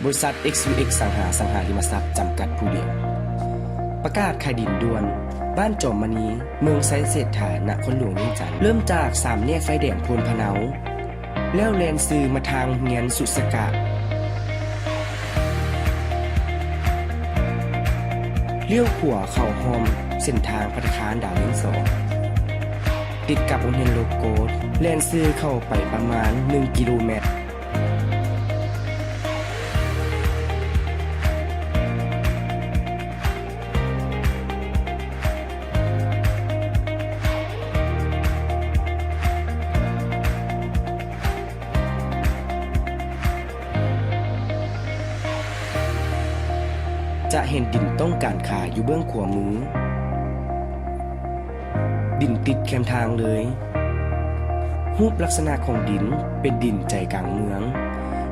บริษัท XVX สังหาริมทรัพย์จำกัดผู้เดียวประกาศขายดินด่วนบ้านจอมมณีเมืองไซเศรษฐาณคนหลวงเวียงจันทน์เริ่มจาก3แยกไฟแดงโพนพะเนาแล้วแลนซื้อมาทางเฮียนสุสกะเลี้ยวขวาเข้าหอมเส้นทางพัฒคารดาวเลี้ยง2ติดกับโรงเรียนโลโกสแลนซื้อเข้าไปประมาณ1กิโลเมตรจะเห็นดินต้องการขายอยู่เบื้องขวามือดินติดแคมทางเลยรูปลักษณะของดินเป็นดินใจกลางเมือง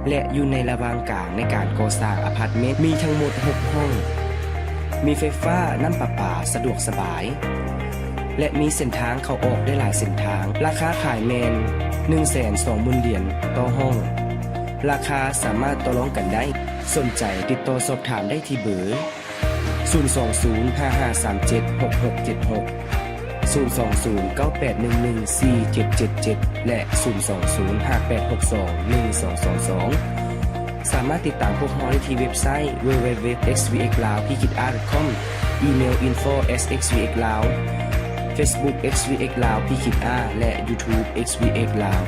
และอยู่ในระหว่างกลางในการก่อสร้างอพาร์ตเมนต์มีทั้งหมด6ห้องมีไฟฟ้าน้ำประปาสะดวกสบายและมีเส้นทางเข้าออกได้หลายเส้นทางราคาขายแมน 120,000 เหรียญต่อห้องราคาสามารถต่อรองกันได้สนใจติดต่อสอบถามได้ที่เบอร์ 020-5537-6676 020-9811-4777 และ 020-5862-1222 สามารถติดตามพวกเราได้ที่เว็บไซต์ www.xvxlao.com อีเมล info@xvxlao Facebook xvxlao และ YouTube xvxlao